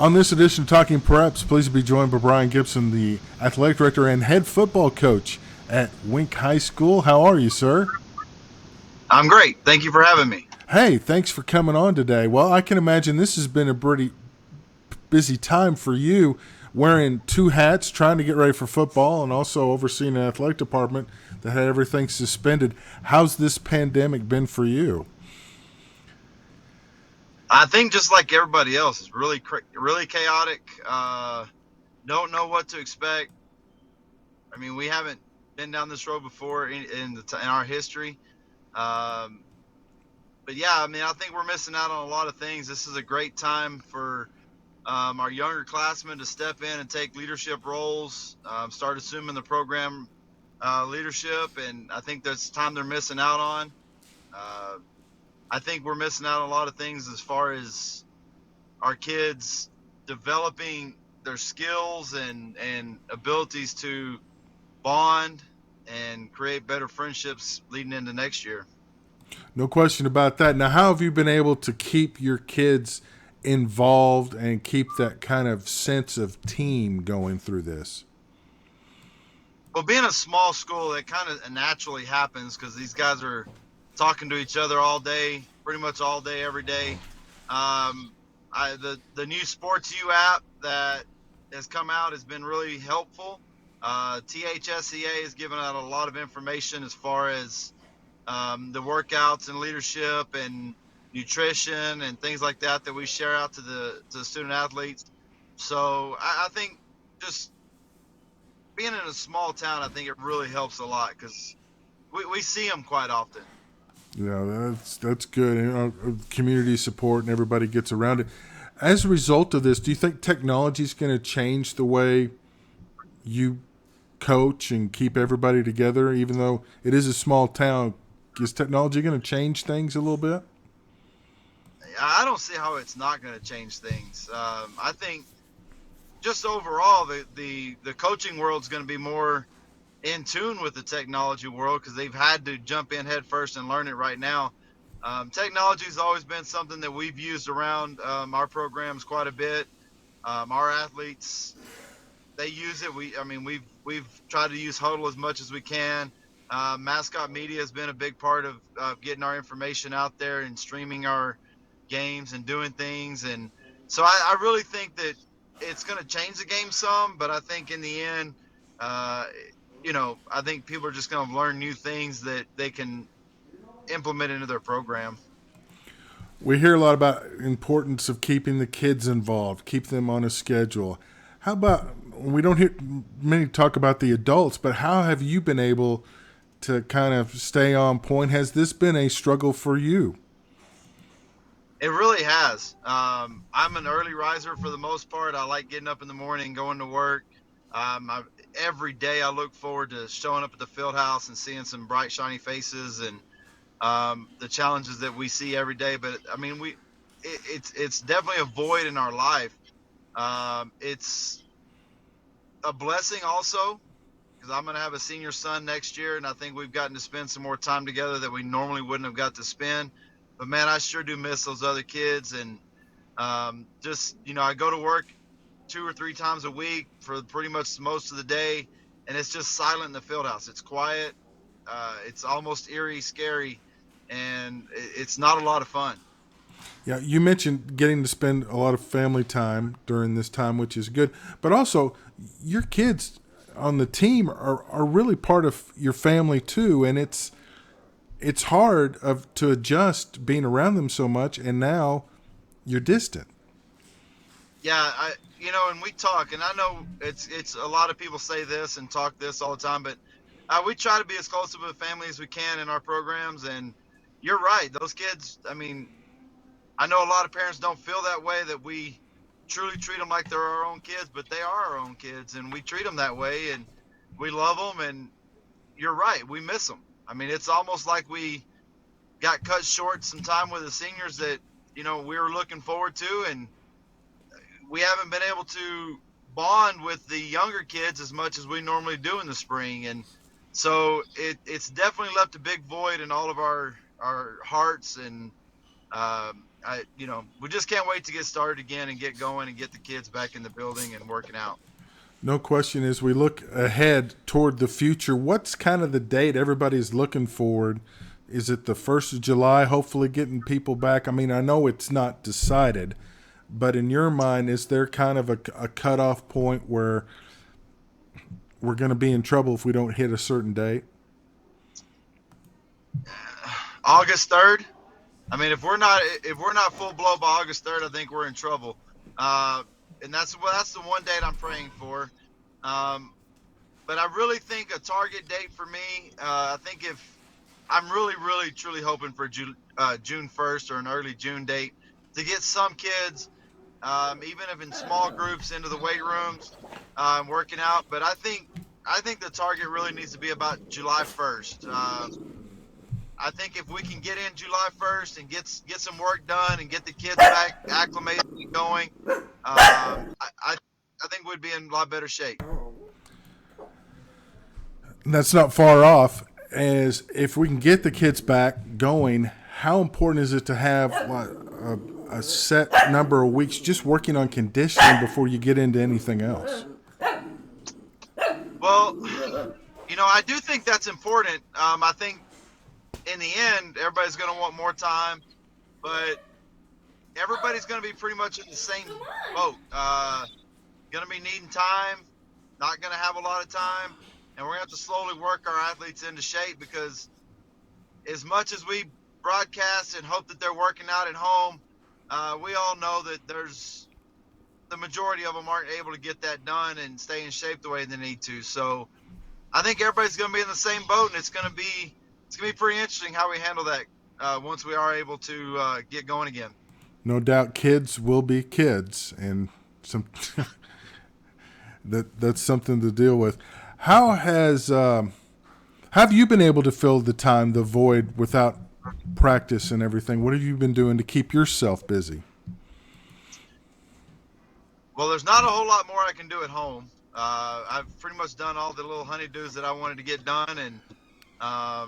On this edition of Talking Preps, pleased to be joined by Brian Gibson, the athletic director and head football coach at Wink High School. How are you, sir? I'm great. Thank you for having me. Hey, thanks for coming on today. Well, I can imagine this has been a pretty busy time for you, wearing two hats, trying to get ready for football, and also overseeing an athletic department that had everything suspended. How's this pandemic been for you? I think just like everybody else, it's really chaotic. Don't know what to expect. I mean, we haven't been down this road before in our history. Um, but yeah, I mean, I think we're missing out on a lot of things. This is a great time for our younger classmen to step in and take leadership roles, start assuming the program leadership, and I think that's time they're missing out on. Uh, I think we're missing out on a lot of things as far as our kids developing their skills and abilities to bond and create better friendships leading into next year. No question about that. Now, how have you been able to keep your kids involved and keep that kind of sense of team going through this? Well, being a small school, that kind of naturally happens because these guys are talking to each other all day, pretty much all day, every day. Um, the new Sports U app that has come out has been really helpful. THSEA has given out a lot of information as far as the workouts and leadership and nutrition and things like that we share out to the student athletes. So I think just being in a small town, I think it really helps a lot because we see them quite often. Yeah, that's good. Community support and everybody gets around it. As a result of this, do you think technology is going to change the way you coach and keep everybody together? Even though it is a small town, is technology going to change things a little bit? I don't see how it's not going to change things. I think just overall, the coaching world is going to be more in tune with the technology world because they've had to jump in head first and learn it right now. Technology has always been something that we've used around our programs quite a bit. Our athletes, they use it. I mean, we've tried to use Huddle as much as we can. Mascot media has been a big part of getting our information out there and streaming our games and doing things. And so I really think that it's going to change the game some, but I think in the end, uh, I think people are just going to learn new things that they can implement into their program. We hear a lot about importance of keeping the kids involved, keep them on a schedule. How about we don't hear many talk about the adults, but how have you been able to kind of stay on point? Has this been a struggle for you? It really has. I'm an early riser for the most part. I like getting up in the morning, going to work. Every day I look forward to showing up at the field house and seeing some bright, shiny faces and the challenges that we see every day. But I mean, it's definitely a void in our life. It's a blessing also because I'm going to have a senior son next year, and I think we've gotten to spend some more time together that we normally wouldn't have got to spend. But man, I sure do miss those other kids, and just I go to work 2 or 3 times a week for pretty much most of the day, and it's just silent in the field house. It's quiet. It's almost eerie, scary, and it's not a lot of fun. Yeah, you mentioned getting to spend a lot of family time during this time, which is good. But also, your kids on the team are really part of your family too, and it's hard to adjust being around them so much, and now you're distant. Yeah, and we talk, and I know it's a lot of people say this and talk this all the time, but we try to be as close to the family as we can in our programs. And you're right, those kids. I mean, I know a lot of parents don't feel that way, that we truly treat them like they're our own kids, but they are our own kids, and we treat them that way, and we love them. And you're right, we miss them. I mean, it's almost like we got cut short some time with the seniors that we were looking forward to, and we haven't been able to bond with the younger kids as much as we normally do in the spring. And so it's definitely left a big void in all of our hearts. And we just can't wait to get started again and get going and get the kids back in the building and working out. No question. As we look ahead toward the future, what's kind of the date everybody's looking forward? Is it the 1st of July, hopefully getting people back? I mean, I know it's not decided, but in your mind, is there kind of a cutoff point where we're going to be in trouble if we don't hit a certain date? August 3rd. I mean, if we're not full blow by August 3rd, I think we're in trouble. And that's the one date I'm praying for. But I really think a target date for me. I think if I'm really, really, truly hoping for June 1st or an early June date to get some kids, even if in small groups, into the weight rooms, working out. But I think the target really needs to be about July 1st. I think if we can get in July 1st and get some work done and get the kids back acclimated and going, I think we'd be in a lot better shape. That's not far off. As if we can get the kids back going, how important is it to have a set number of weeks just working on conditioning before you get into anything else? Well, I do think that's important. I think in the end, everybody's going to want more time, but everybody's going to be pretty much in the same boat. Going to be needing time, not going to have a lot of time, and we're going to have to slowly work our athletes into shape, because as much as we broadcast and hope that they're working out at home, we all know that the majority of them aren't able to get that done and stay in shape the way they need to. So I think everybody's going to be in the same boat, and it's going to be pretty interesting how we handle that once we are able to get going again. No doubt, kids will be kids, and that's something to deal with. How have you been able to fill the void without practice and everything? What have you been doing to keep yourself busy? Well, there's not a whole lot more I can do at home. I've pretty much done all the little honeydews that I wanted to get done, and I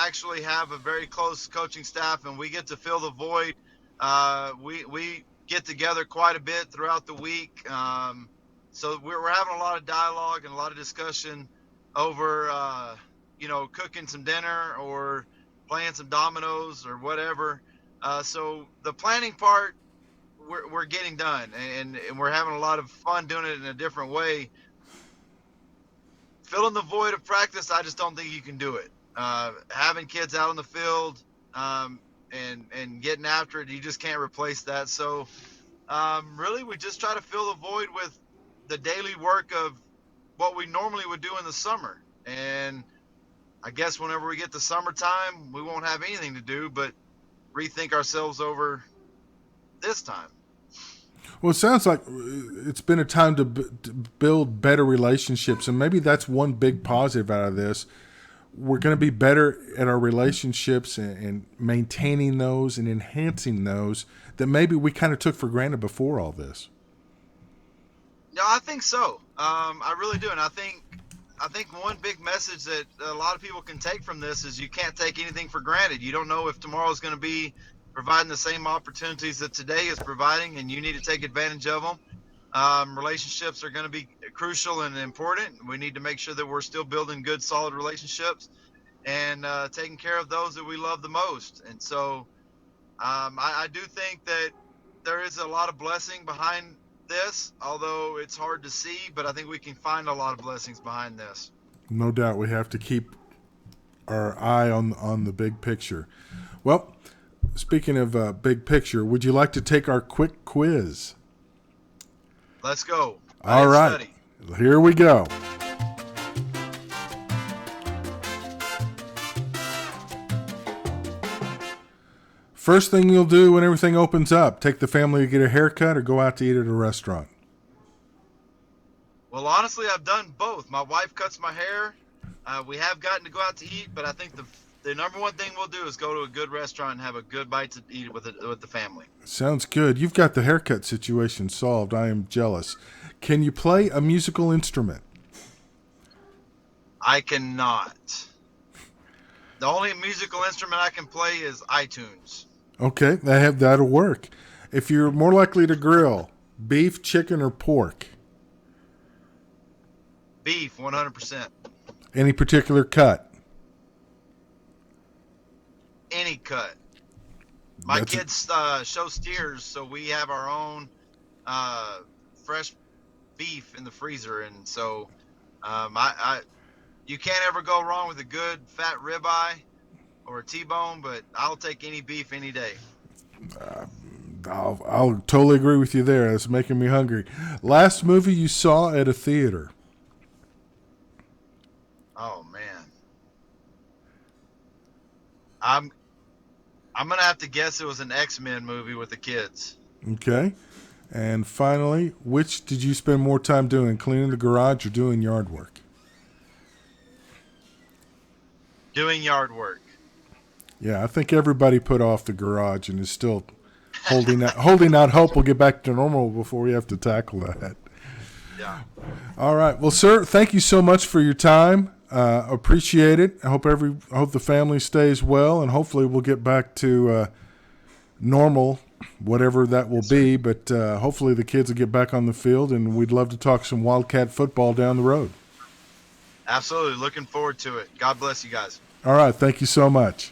actually have a very close coaching staff, and we get to fill the void. We get together quite a bit throughout the week. So we're having a lot of dialogue and a lot of discussion over, cooking some dinner or playing some dominoes or whatever. So the planning part, we're getting done, and we're having a lot of fun doing it in a different way. Filling the void of practice, I just don't think you can do it. Having kids out on the field and getting after it, you just can't replace that. So really, we just try to fill the void with the daily work of what we normally would do in the summer. And I guess whenever we get to summertime, we won't have anything to do but rethink ourselves over this time. Well, it sounds like it's been a time to build better relationships, and maybe that's one big positive out of this. We're going to be better at our relationships and maintaining those and enhancing those that maybe we kind of took for granted before all this. No, I think so. I really do. And I think one big message that a lot of people can take from this is you can't take anything for granted. You don't know if tomorrow is going to be providing the same opportunities that today is providing, and you need to take advantage of them. Relationships are going to be crucial and important. We need to make sure that we're still building good, solid relationships and taking care of those that we love the most. And so I do think that there is a lot of blessing behind this, although it's hard to see, but I think we can find a lot of blessings behind this. No doubt we have to keep our eye on the big picture. Well, speaking of big picture, would you like to take our quick quiz? Let's go. All right. Here we go. First thing you'll do when everything opens up, take the family to get a haircut or go out to eat at a restaurant? Well, honestly, I've done both. My wife cuts my hair. We have gotten to go out to eat, but I think the number one thing we'll do is go to a good restaurant and have a good bite to eat with the family. Sounds good. You've got the haircut situation solved. I am jealous. Can you play a musical instrument? I cannot. The only musical instrument I can play is iTunes. Okay, that'll work. If you're more likely to grill, beef, chicken, or pork, Beef, 100%. any particular cut? Any cut. My That's it. kids show steers, so we have our own uh, fresh beef in the freezer, and so you can't ever go wrong with a good fat ribeye or a T-bone. But I'll take any beef any day. I'll totally agree with you there. That's making me hungry. Last movie you saw at a theater? Oh man, I'm I'm gonna have to guess it was an X-Men movie with the kids. Okay. And finally, which did you spend more time doing, cleaning the garage or doing yard work? Doing yard work. Yeah, I think everybody put off the garage and is still holding out hope we'll get back to normal before we have to tackle that. Yeah. All right. Well, sir, thank you so much for your time. Appreciate it. I hope the family stays well, and hopefully we'll get back to normal, whatever that will be. But hopefully the kids will get back on the field, and we'd love to talk some Wildcat football down the road. Absolutely. Looking forward to it. God bless you guys. All right. Thank you so much.